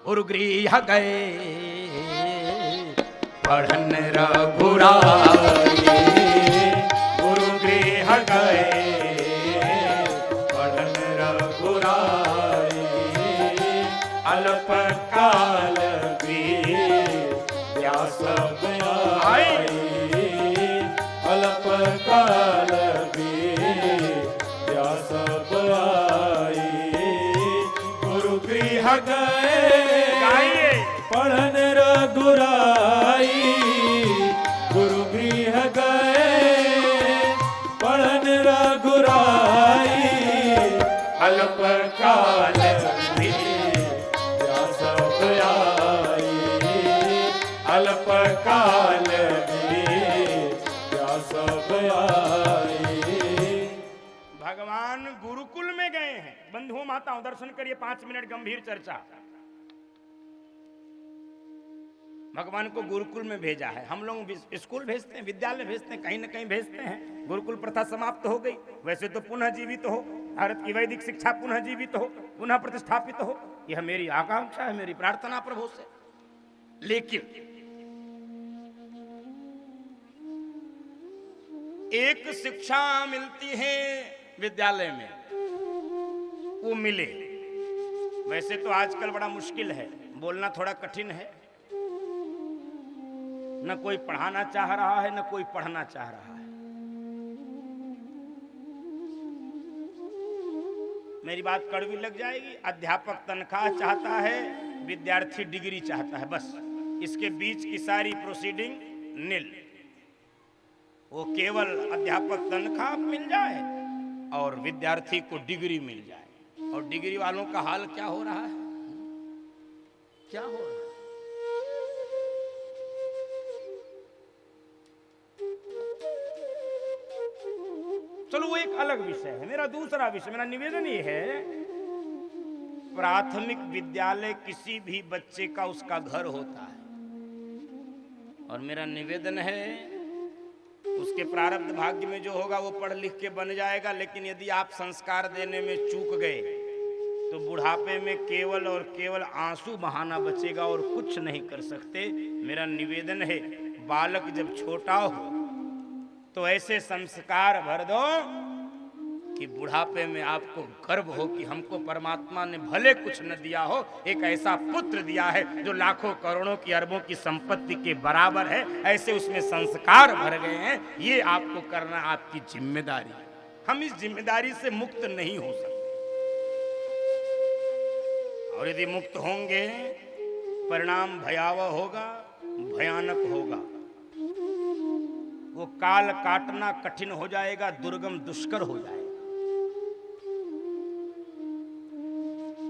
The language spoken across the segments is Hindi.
उर्गृह गए, पढ़न रघुराई गुरुगृह गए, पढ़न रघुराई अल्प काल व्यास आई, अल्प काल व्यास आई गुरुगृह गए, पढ़न रघुराई गुरुगृह गए, पढ़न रघुराई अल्प काल व्यास आई, अल्प काल व्यास आई। भगवान गुरुकुल में गए हैं। बंधुओं माताओं दर्शन करिए, 5 मिनट गंभीर चर्चा। भगवान को गुरुकुल में भेजा है। हम लोग स्कूल भेजते हैं, विद्यालय भेजते हैं, कहीं ना कहीं भेजते हैं। गुरुकुल प्रथा समाप्त हो गई, वैसे तो पुनः जीवित हो, भारत की वैदिक शिक्षा पुनः जीवित हो, पुनः प्रतिष्ठापित हो, यह मेरी आकांक्षा है, मेरी प्रार्थना प्रभु से। लेकिन एक शिक्षा मिलती है विद्यालय में, वो मिले। वैसे तो आजकल बड़ा मुश्किल है, बोलना थोड़ा कठिन है, न कोई पढ़ाना चाह रहा है, न कोई पढ़ना चाह रहा है। मेरी बात कड़वी लग जाएगी। अध्यापक तनख्वाह चाहता है, विद्यार्थी डिग्री चाहता है, बस इसके बीच की सारी प्रोसीडिंग नील। वो केवल अध्यापक तनख्वाह मिल जाए और विद्यार्थी को डिग्री मिल जाए। और डिग्री वालों का हाल क्या हो रहा है, क्या हो रहा है? चलो वो एक अलग विषय है। मेरा दूसरा विषय, मेरा निवेदन ये है, प्राथमिक विद्यालय किसी भी बच्चे का उसका घर होता है, और मेरा निवेदन है उसके प्रारब्ध भाग्य में जो होगा वो पढ़ लिख के बन जाएगा। लेकिन यदि आप संस्कार देने में चूक गए तो बुढ़ापे में केवल और केवल आंसू बहाना बचेगा और कुछ नहीं कर सकते। मेरा निवेदन है, बालक जब छोटा हो तो ऐसे संस्कार भर दो कि बुढ़ापे में आपको गर्व हो कि हमको परमात्मा ने भले कुछ न दिया हो, एक ऐसा पुत्र दिया है जो लाखों करोड़ों की अरबों की संपत्ति के बराबर है। ऐसे उसमें संस्कार भर गए हैं। ये आपको करना आपकी जिम्मेदारी है। हम इस जिम्मेदारी से मुक्त नहीं हो सकते, और यदि मुक्त होंगे परिणाम भयावह होगा, भयानक होगा। वो काल काटना कठिन हो जाएगा, दुर्गम दुष्कर हो जाएगा।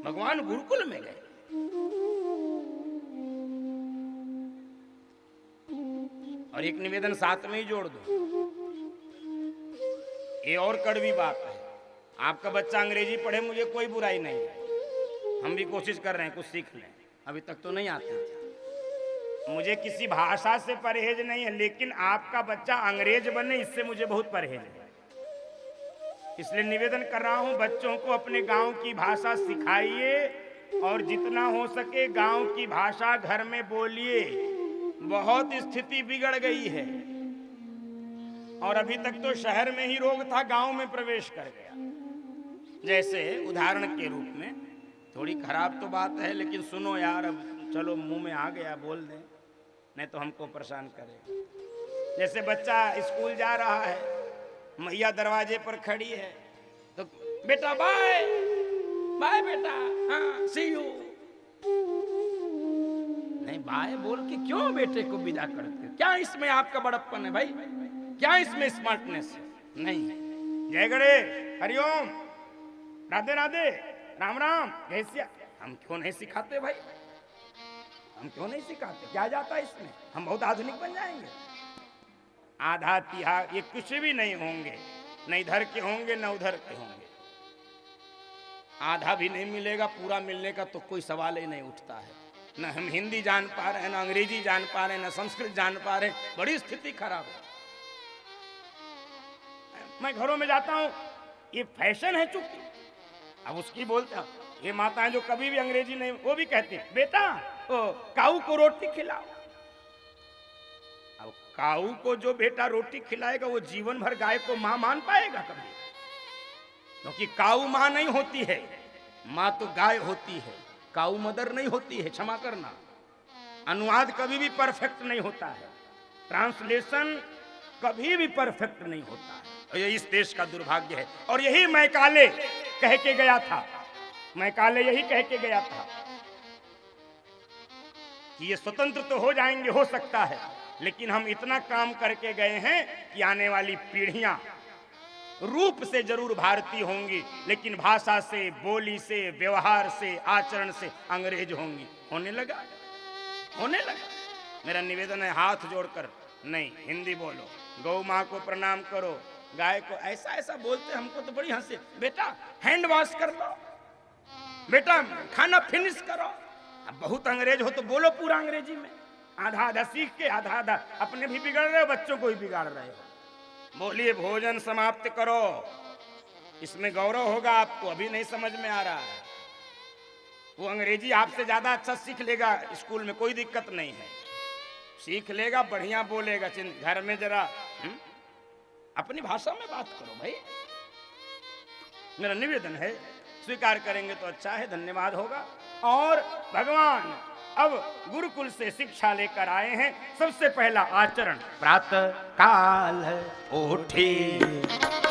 भगवान गुरुकुल में गए, और एक निवेदन साथ में ही जोड़ दो, ये और कड़वी बात है। आपका बच्चा अंग्रेजी पढ़े, मुझे कोई बुराई नहीं है, हम भी कोशिश कर रहे हैं कुछ सीख लें, अभी तक तो नहीं आती थी। मुझे किसी भाषा से परहेज नहीं है, लेकिन आपका बच्चा अंग्रेज बने इससे मुझे बहुत परहेज है। इसलिए निवेदन कर रहा हूं, बच्चों को अपने गांव की भाषा सिखाइए, और जितना हो सके गांव की भाषा घर में बोलिए। बहुत स्थिति बिगड़ गई है, और अभी तक तो शहर में ही रोग था, गांव में प्रवेश कर गया। जैसे उदाहरण के रूप में, थोड़ी खराब तो बात है, लेकिन सुनो यार, अब चलो मुंह में आ गया बोल दें, नहीं तो हमको परेशान करेगा। जैसे बच्चा स्कूल जा रहा है, मैया दरवाजे पर खड़ी है, तो बेटा बाय बाय बेटा, हाँ सी यू। नहीं, बाय बोल के क्यों बेटे को विदा करते हो? क्या इसमें आपका बड़प्पन है भाई? क्या इसमें स्मार्टनेस है? नहीं। जय गणे, हरिओम, राधे राधे, राम राम, कैसिया, हम क्यों नहीं सिखाते भाई? हम क्यों नहीं सिखाते? क्या जाता है इसमें? हम बहुत आधुनिक बन जाएंगे। आधा तिहार ये कुछ भी नहीं होंगे, न इधर के होंगे न उधर के होंगे। आधा भी नहीं मिलेगा, पूरा मिलने का तो कोई सवाल ही नहीं उठता है। न हम हिंदी जान पा रहे हैं, न अंग्रेजी जान पा रहे हैं, न संस्कृत जान पा रहे हैं। बड़ी स्थिति खराब है। मैं घरों में जाता हूँ, ये फैशन है चूंकि, अब उसकी बोलता ये माताएं जो कभी भी अंग्रेजी नहीं, वो भी कहती हैं बेटा ओ काऊ को रोटी खिलाओ। अब काऊ को जो बेटा रोटी खिलाएगा वो जीवन भर गाय को मां मान पाएगा कभी? क्योंकि काऊ मां नहीं होती है, मां तो गाय होती है, काऊ मदर नहीं होती है। क्षमा करना, अनुवाद कभी भी परफेक्ट नहीं होता है, ट्रांसलेशन कभी भी परफेक्ट नहीं होता है। और ये इस देश का दुर्भाग्य है। और यही मैकाले कह के गया था, मैकाले यही कह के गया था कि ये स्वतंत्र तो हो जाएंगे, हो सकता है, लेकिन हम इतना काम करके गए हैं कि आने वाली पीढ़ियां रूप से जरूर भारतीय होंगी, लेकिन भाषा से, बोली से, व्यवहार से, आचरण से अंग्रेज होंगी। होने लगा, होने लगा। मेरा निवेदन है हाथ जोड़कर, नहीं हिंदी बोलो, गौ माँ को प्रणाम करो, गाय को। ऐसा ऐसा बोलते हमको तो बड़ी हंसी। बेटा हैंड वॉश कर लो, बेटा खाना फिनिश करो। अब बहुत अंग्रेज हो तो बोलो पूरा अंग्रेजी में, आधा आधा सीख के आधा आधा अपने भी बिगड़ रहे हो, बच्चों को भी बिगाड़ रहे हो। बोलिए भोजन समाप्त करो, इसमें गौरव होगा आपको। अभी नहीं समझ में आ रहा है, वो अंग्रेजी आपसे ज्यादा अच्छा सीख लेगा स्कूल में, कोई दिक्कत नहीं है, सीख लेगा, बढ़िया बोलेगा। घर में जरा अपनी भाषा में बात करो भाई। मेरा निवेदन है, स्वीकार करेंगे तो अच्छा है, धन्यवाद होगा। और भगवान अब गुरुकुल से शिक्षा लेकर आए हैं। सबसे पहला आचरण, प्रातः काल उठी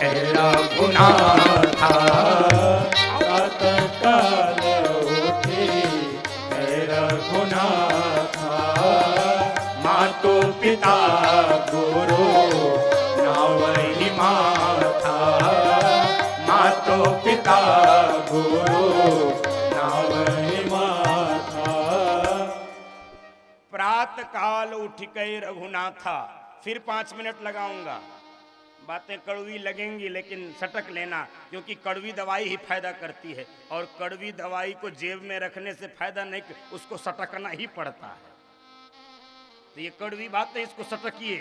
रघुनाथ, प्रातः काल उठी रघुनाथ, मातो पिता गुरु नावहि माथा, मातो पिता गुरु नावहि माथा। प्रातः काल उठ गए रघुनाथा। फिर 5 मिनट लगाऊंगा, बातें कड़वी लगेंगी लेकिन सटक लेना, क्योंकि कड़वी दवाई ही फायदा करती है, और कड़वी दवाई को जेब में रखने से फायदा नहीं, उसको सटकना ही पड़ता है। तो ये कड़वी बातें, इसको सटकिए।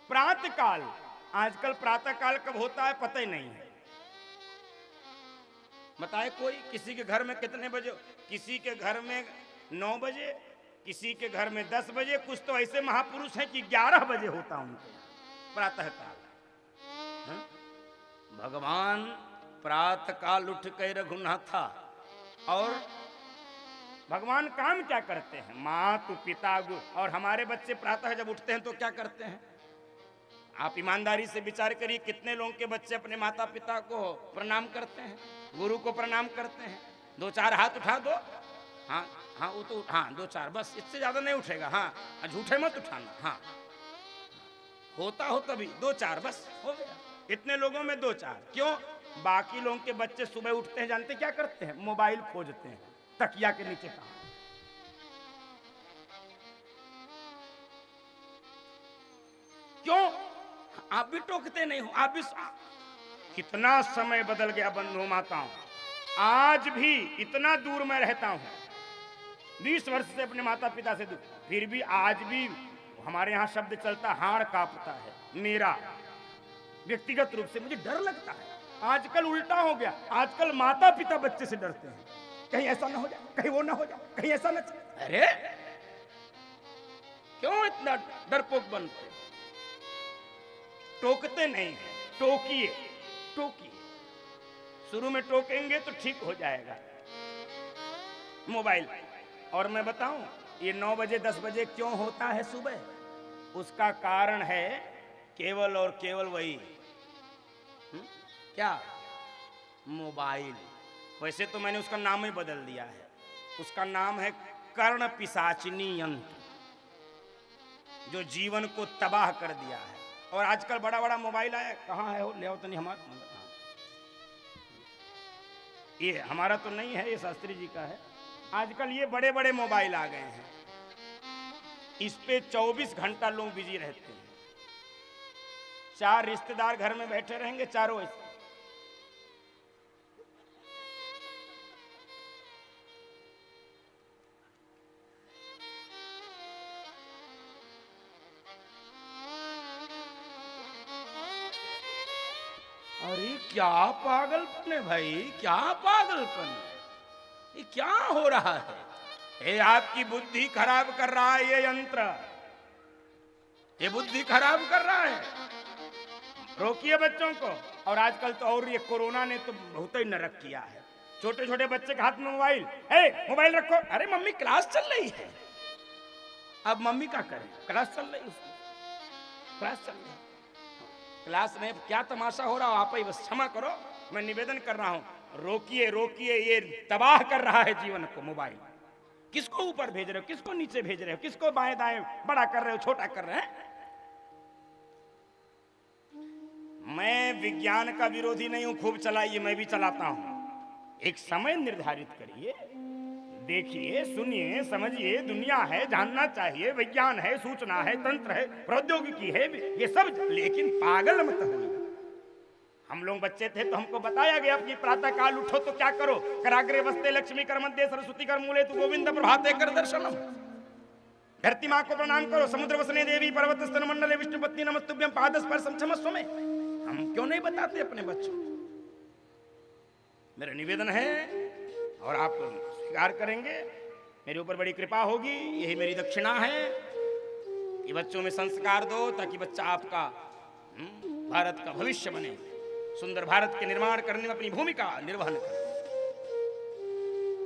प्रातः काल, आजकल प्रातः काल कब होता है पता ही नहीं है। बताए कोई, किसी के घर में कितने बजे? किसी के घर में 9 बजे, किसी के घर में 10 बजे, कुछ तो ऐसे महापुरुष हैं कि 11 बजे होता उनके प्रातः काल। भगवान प्रातः काल उठ के रघुनाथा। और भगवान काम क्या करते हैं? मातु पिता गुरु। और हमारे बच्चे प्रातः जब उठते हैं तो क्या करते हैं? आप ईमानदारी से विचार करिए, कितने लोगों के बच्चे अपने माता पिता को प्रणाम करते हैं, गुरु को प्रणाम करते हैं? 2-4 हाथ उठा दो। हाँ हाँ, वो तो हाँ 2-4 बस, इससे ज्यादा नहीं उठेगा। हाँ झूठे मत उठाना। हाँ होता हो तभी 2-4 बस हो गया। इतने लोगों में 2-4 क्यों? बाकी लोगों के बच्चे सुबह उठते हैं, जानते क्या करते हैं? मोबाइल खोजते हैं तकिया के नीचे का। क्यों? आप भी टोकते नहीं हो, आप भी। कितना समय बदल गया बंधु माताओं। आज भी इतना दूर मैं रहता हूं, 20 वर्ष से अपने माता पिता से दूर, फिर भी आज भी हमारे यहाँ शब्द चलता, हाड़ कांपता है मेरा। व्यक्तिगत रूप से मुझे डर लगता है। आजकल उल्टा हो गया, आजकल माता पिता बच्चे से डरते हैं, कहीं ऐसा ना हो जाए, कहीं वो ना हो जाए, कहीं ऐसा ना। अरे क्यों इतना डरपोक बनते? टोकते नहीं, टोकिए, टोकिए। शुरू में टोकेंगे तो ठीक हो जाएगा। मोबाइल, और मैं बताऊं ये 9 बजे 10 बजे क्यों होता है सुबह? उसका कारण है केवल और केवल वही, क्या? मोबाइल। वैसे तो मैंने उसका नाम ही बदल दिया है, उसका नाम है कर्ण पिशाचिनी यंत्र, जो जीवन को तबाह कर दिया है। और आजकल बड़ा बड़ा मोबाइल आया, कहाँ है वो? ले आओ तो नहीं, हमारा ये हमारा तो नहीं है, ये शास्त्री जी का है। आजकल ये बड़े बड़े मोबाइल आ गए हैं, इस पे 24 घंटा लोग बिजी रहते हैं। 4 रिश्तेदार घर में बैठे रहेंगे, चारों ऐसे। अरे क्या पागलपन है भाई, क्या पागलपन है, ये क्या हो रहा है? ये आपकी बुद्धि खराब कर रहा है ये यंत्र, ये बुद्धि खराब कर रहा है। रोकिए बच्चों को। और आजकल तो और ये कोरोना ने तो बहुत ही नरक किया है। छोटे छोटे बच्चे के हाथ में मोबाइल, मोबाइल रखो, अरे मम्मी क्लास चल रही है। अब मम्मी क्या करे, क्लास चल रही है, क्लास चल रही है, क्लास में क्या तमाशा हो रहा हो, आप ही बस क्षमा करो, मैं निवेदन कर रहा हूं, रोकिए रोकिए, ये तबाह कर रहा है जीवन को मोबाइल। किसको ऊपर भेज रहे हो, किसको नीचे भेज रहे हो, किसको बाएं दाएं बड़ा कर रहे हो, छोटा कर रहे हैं। मैं विज्ञान का विरोधी नहीं हूं, खूब चलाइए, मैं भी चलाता हूं। एक समय निर्धारित करिए, देखिए, सुनिए, समझिए, दुनिया है, जानना चाहिए, विज्ञान है, सूचना है, तंत्र है, प्रौद्योगिकी है, ये सब, लेकिन पागल मत होइए। हम लोग बच्चे थे तो हमको बताया गया कि प्रातः काल उठो तो क्या करो, कराग्रे वस्ते लक्ष्मी कर मध्य सरस्वती कर मूले तु गोविंद प्रभाते कर दर्शनम। धरती माँ को प्रणाम करो, समुद्र वसने देवी पर्वत स्तन मंडले विष्णु पत्नी नमस्तुभ्यं पाद स्पर्शम क्षमस्व में। हम क्यों नहीं बताते अपने बच्चों को? मेरा निवेदन है और आप स्वीकार करेंगे, मेरे ऊपर बड़ी कृपा होगी, यही मेरी दक्षिणा है कि बच्चों में संस्कार दो, ताकि बच्चा आपका भारत का भविष्य बने, सुंदर भारत के निर्माण करने में अपनी भूमिका निर्वहन करे।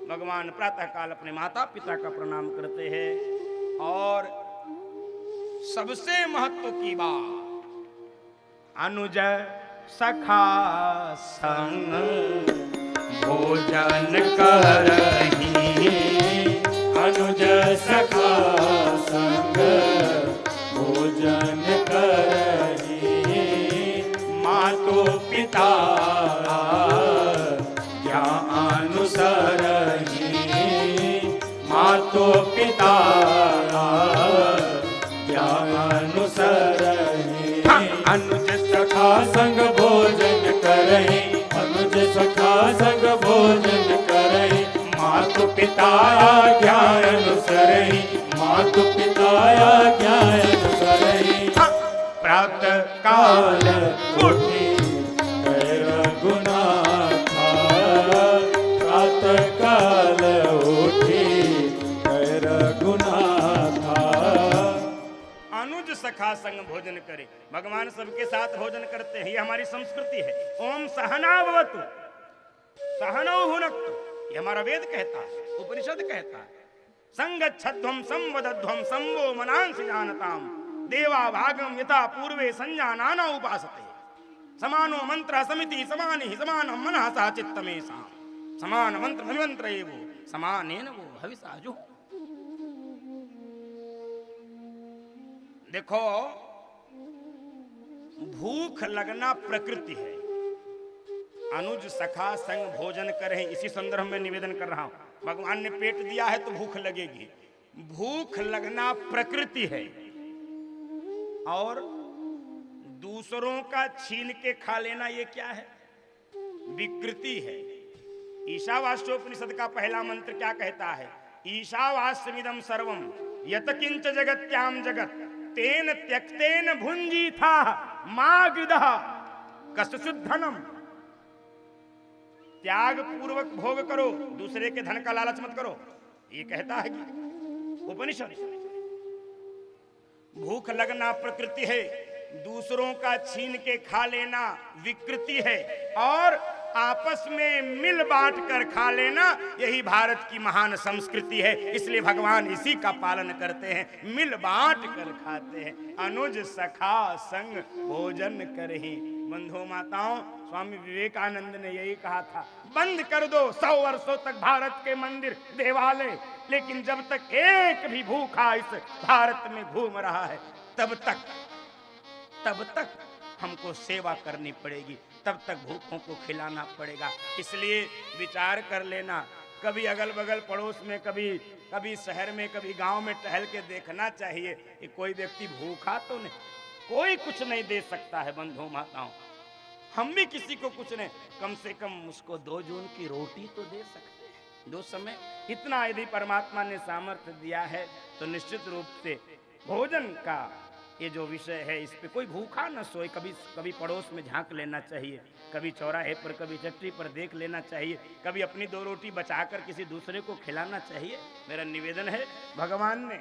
भगवान प्रातः काल अपने माता पिता का प्रणाम करते हैं। और सबसे महत्व की बात, अनुज सखा संग भोजन करही, अनुज सखा संग भोजन करही, मातो पिता ज्ञानुसरही, मातो पिता ज्ञानुसरही, अनुज सखा संग भोजन करही, अनुज सखा संग भोजन करही, मातु पिता ज्ञान अनुसरही, मातु पिता ज्ञान अनुसरही, प्रातः काल उठी रघुनाथ, प्रातः काल उठी रघुनाथ। अनुज सखा संग भोजन करे, भगवान सबके साथ भोजन करते हैं, ये हमारी संस्कृति है। ओम सहनावतु सहनौ भुनक्तु, ये हमारा वेद कहता है, उपनिषद कहता है। संगच्छध्वम संवदध्वम संवो मनांसि जानताम, देवा भागम यथा पूर्वे संजानाना उपासते, समानो मंत्र समिति समानि समानं मनः सह चित्तमेषां, समान मंत्र मंत्र एवो समानेन वो हविषाजु। देखो, भूख लगना प्रकृति है। अनुज सखा संग भोजन करें, इसी संदर्भ में निवेदन कर रहा हूं। भगवान ने पेट दिया है तो भूख लगेगी, भूख लगना प्रकृति है। और दूसरों का छीन के खा लेना ये क्या है? विकृति है। ईशावास्योपनिषद का पहला मंत्र क्या कहता है? ईशावास्यमिदं सर्वं यत किंच जगत्याम जगत तेन त्यक्तेन भुंजीथा मागधः कसुद्धनम। त्याग पूर्वक भोग करो, दूसरे के धन का लालच मत करो, ये कहता है कि उपनिषद। भूख लगना प्रकृति है, दूसरों का छीन के खा लेना विकृति है, और आपस में मिल बांट कर खा लेना यही भारत की महान संस्कृति है। इसलिए भगवान इसी का पालन करते हैं, मिल बांट कर खाते हैं। अनुज सखा संग भोजन करही। बंधु माताओं, स्वामी विवेकानंद ने यही कहा था, बंद कर दो 100 वर्षों तक भारत के मंदिर देवालय, लेकिन जब तक एक भी भूखा इस भारत में घूम रहा है तब तक हमको सेवा करनी पड़ेगी, तब तक भूखों को खिलाना पड़ेगा। इसलिए विचार कर लेना, कभी अगल बगल पड़ोस में, कभी शहर में, कभी गांव में टहल के देखना चाहिए कि कोई व्यक्ति भूखा तो नहीं। कोई कुछ नहीं दे सकता है बंधु माताओं, हम भी किसी को कुछ नहीं, कम से कम उसको 2 जून की रोटी तो दे सकते हैं, 2 समय। इतना यदि परमात्मा ने सामर्थ्य दिया है तो निश्चित रूप से भोजन का ये जो विषय है इस पे कोई भूखा न सोए। कभी कभी पड़ोस में झांक लेना चाहिए, कभी चौराहे पर, कभी चट्टी पर देख लेना चाहिए, कभी अपनी 2 रोटी बचाकर किसी दूसरे को खिलाना चाहिए। मेरा निवेदन है, भगवान ने